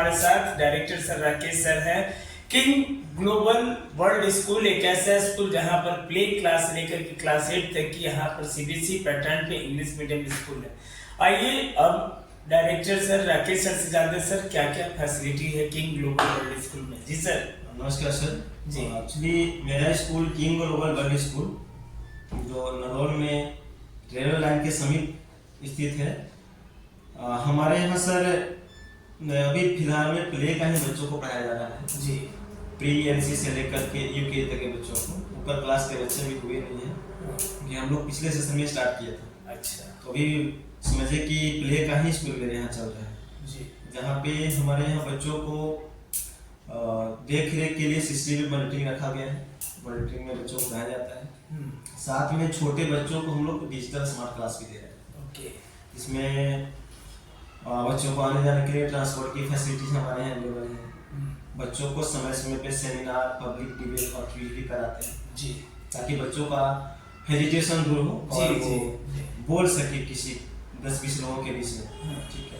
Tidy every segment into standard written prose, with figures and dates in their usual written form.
हमारे साथ director sir Rakesh sir हैं। किंग ग्लोबल वर्ल्ड स्कूल एक ऐसा स्कूल जहां पर प्ले क्लास से लेकर के क्लास 8 तक की यहाँ पर सीबीएसई पैटर्न पे इंग्लिश मीडियम स्कूल है। आइए अब डायरेक्टर सर राकेश सर से जानते हैं सर क्या क्या फैसिलिटी है किंग ग्लोबल वर्ल्ड स्कूल में। जी सर। नमस्कार सर जी। एक्चुअली मेरा school king global world school जो नरौल में रेलवे लाइन के समीप स्थित है। हमारे यहाँ सर अभी फिलहाल में प्ले का ही बच्चों को पढ़ाया जा रहा है जी। प्री एनसी से लेकर के यूके तक के बच्चों को, ऊपर क्लास के बच्चे भी हुए नहीं हैं कि हम लोग पिछले सेशन में स्टार्ट किया था। अच्छा। तो अभी समझे कि प्ले का ही स्कूल मेरे यहाँ चल रहा है जी, जहाँ पे हमारे यहाँ बच्चों को देख रेख के लिए सीसीटीवी मॉनिटरिंग रखा गया है। मॉनिटरिंग में बच्चों को पढ़ाया जाता है, साथ में छोटे बच्चों को हम लोग डिजिटल स्मार्ट क्लास भी दे रहे हैं। ओके। इसमें बच्चों को आने जाने के लिए ट्रांसपोर्ट की फैसिलिटीज हमारे यहाँ अवेलेबल है। बच्चों को समय समय पे सेमिनार, पब्लिक डिबेट और क्विज भी कराते हैं जी, ताकि बच्चों का हेजिटेशन दूर हो और वो बोल सके किसी 10-20 लोगों के बीच में। ठीक है।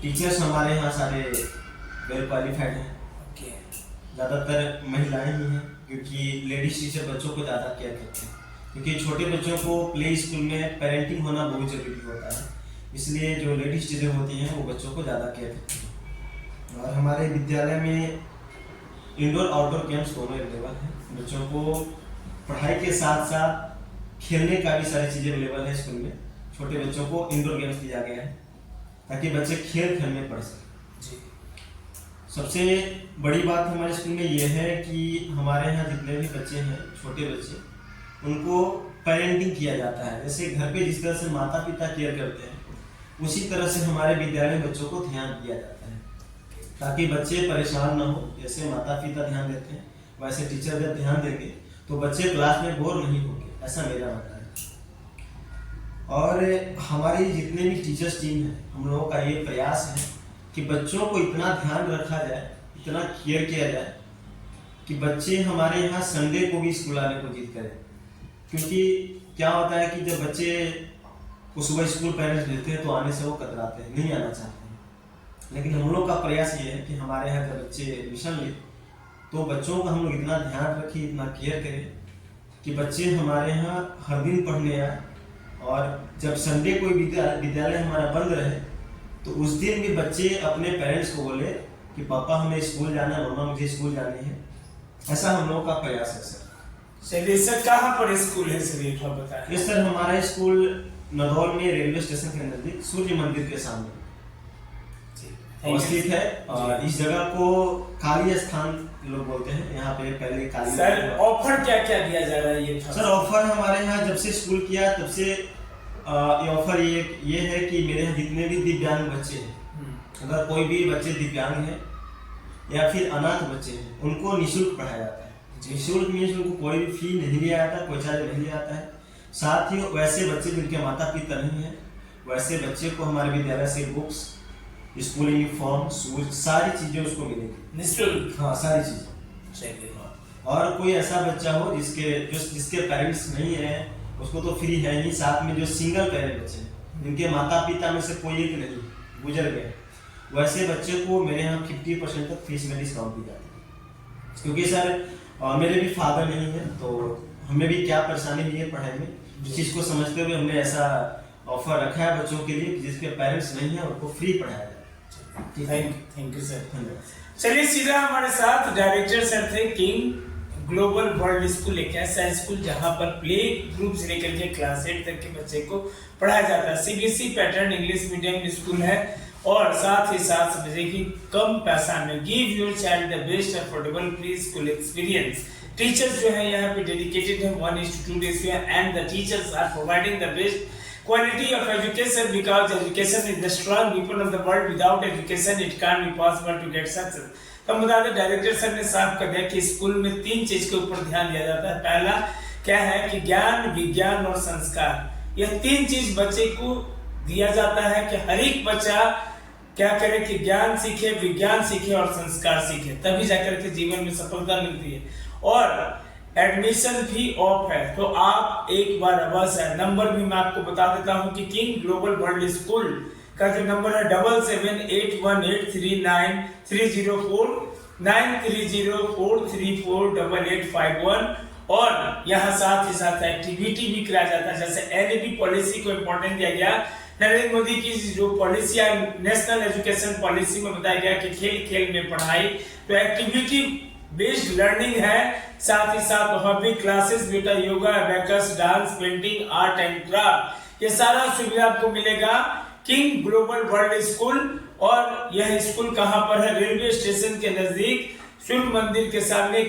टीचर्स हमारे यहाँ सारे वेल क्वालिफाइड हैं। ओके। ज़्यादातर महिलाएं ही हैं क्योंकि लेडीज टीचर बच्चों को ज़्यादा केयर करते हैं, क्योंकि छोटे बच्चों को प्ले स्कूल में पेरेंटिंग होना बहुत जरूरी होता है, इसलिए जो लेडीज टीचर होती हैं वो बच्चों को ज़्यादा केयर करती हैं। और हमारे विद्यालय में इंडोर आउटडोर गेम्स दोनों अवेलेबल हैं। बच्चों को पढ़ाई के साथ साथ खेलने का भी सारी चीज़ें अवेलेबल है स्कूल में। छोटे बच्चों को इंडोर गेम्स दिया गया है ताकि बच्चे खेल खेल में पढ़ सकें जी। सबसे बड़ी बात हमारे स्कूल में ये है कि हमारे यहाँ जितने भी बच्चे हैं, छोटे बच्चे, उनको पेरेंटिंग किया जाता है। जैसे घर पे जिस तरह से माता पिता केयर करते हैं, उसी तरह से हमारे विद्यालय में बच्चों को ध्यान दिया जाता है ताकि बच्चे परेशान ना हो। जैसे माता पिता ध्यान देते हैं वैसे टीचर जब ध्यान देंगे तो बच्चे क्लास में बोर नहीं होंगे, ऐसा मेरा मानना है। और हमारी जितने भी टीचर्स टीम है, हम लोगों का ये प्रयास है कि बच्चों को इतना ध्यान रखा जाए, इतना केयर किया जाए कि बच्चे हमारे यहाँ संडे को भी स्कूल आने को जिद करें। क्योंकि क्या होता है कि जब बच्चे को सुबह स्कूल पेरेंट्स भेजते हैं तो आने से वो कतराते हैं, नहीं आना चाहते हैं। लेकिन हम लोग का प्रयास ये है कि हमारे यहाँ जब बच्चे एडमिशन ले तो बच्चों का हम लोग इतना ध्यान रखें, इतना केयर करें कि बच्चे हमारे यहाँ हर दिन पढ़ने आए, और जब संडे कोई विद्यालय हमारा बंद रहे तो उस दिन भी बच्चे अपने पेरेंट्स को बोले कि पापा हमें स्कूल जाना है, मम्मा मुझे स्कूल जानी है। ऐसा हम लोगों का प्रयास है सर। चलिए सर, कहाँ पर स्कूल है सर, ये बताएं। ये सर हमारा स्कूल नरौल में रेलवे स्टेशन के नजदीक सूर्य मंदिर के सामने अवस्थित है। और इस जगह को काली स्थान लोग बोलते हैं। यहाँ पे पहले काली। सर ऑफर क्या क्या दिया जा रहा है ये? सर ऑफर हमारे यहाँ जब से स्कूल किया तब से ये ऑफर ये है कि मेरे यहाँ जितने भी दिव्यांग बच्चे हैं, अगर कोई भी बच्चे दिव्यांग हैं या फिर अनाथ बच्चे हैं, उनको निःशुल्क पढ़ाया जाता है। निःशुल्क मीन्स उनको कोई भी फी नहीं लिया जाता, कोई चार्ज नहीं लिया जाता है। साथ ही वैसे बच्चे जिनके माता पिता नहीं है, वैसे बच्चे को हमारे विद्यालय से बुक्स, स्कूल यूनिफॉर्म, शूज, सारी चीजें उसको मिलेगी निःशुल्क। हाँ, सारी चीजें। और कोई ऐसा बच्चा हो जिसके पेरेंट्स नहीं है, उसको तो फ्री है ही। साथ में जो सिंगल पेरेंट बच्चे हैं, जिनके माता पिता में से कोई एक नहीं गुजर गए, वैसे बच्चे को मेरे यहाँ 50% तक फीस में डिस्काउंट दी जाती है। क्योंकि सर मेरे भी फादर नहीं है तो हमें भी क्या परेशानी नहीं है पढ़ाई में, इस चीज़ को समझते हुए हमने ऐसा ऑफर रखा है बच्चों के लिए जिसके पेरेंट्स नहीं है उनको फ्री पढ़ाया जाए। Thank you sir. चलिए सीधा हमारे साथ डायरेक्टर सर थे। किंग ग्लोबल वर्ल्ड स्कूल एक ऐसा स्कूल जहां पर प्ले ग्रुप से लेकर के क्लास 8 तक के बच्चे को पढ़ाया जाता है। CBSE pattern English medium school है, और साथ ही साथ समझे कि कम पैसा में give your child the best affordable pre school experience. Teachers जो है यहाँ पे डेडिकेटेड है 1:2 ratio, and the teachers are providing the best quality of education because education is the strong weapon of the world. Without education it can't be possible to get success. तो बता दें director sir ने साफ कर दिया कि school में 3 चीज के ऊपर ध्यान दिया जाता है। पहला क्या है कि ज्ञान, विज्ञान और संस्कार। यह 3 चीज बच्चे को दिया जाता है कि हर एक बच्चा क्या करे कि ज्ञान सीखे, विज्ञान सीखे और संस्कार सीखे, तभी जाकर के जीवन में सफलता मिलती है। और एडमिशन फी ऑफ है, तो आप एक बार अवश्य है। नंबर भी मैं आपको बता देता हूं कि किंग ग्लोबल वर्ल्ड स्कूल का जो नंबर है 7781839304 9304348851 और यहाँ साथ ही साथ एक्टिविटी भी कराया जाता है। जैसे एनईपी पॉलिसी को इम्पोर्टेंट दिया गया, नरेंद्र मोदी की जो पॉलिसी है नेशनल एजुकेशन पॉलिसी में बताया गया कि खेल खेल में पढ़ाई, तो एक्टिविटी बेस्ड लर्निंग है। साथ ही साथ हॉबी क्लासेस बेटा yoga, abacus, dance, painting, art and craft, ये सारा सुविधा आपको मिलेगा किंग ग्लोबल वर्ल्ड स्कूल। और यह स्कूल कहां पर है? रेलवे स्टेशन के नजदीक सूर्य मंदिर के सामने।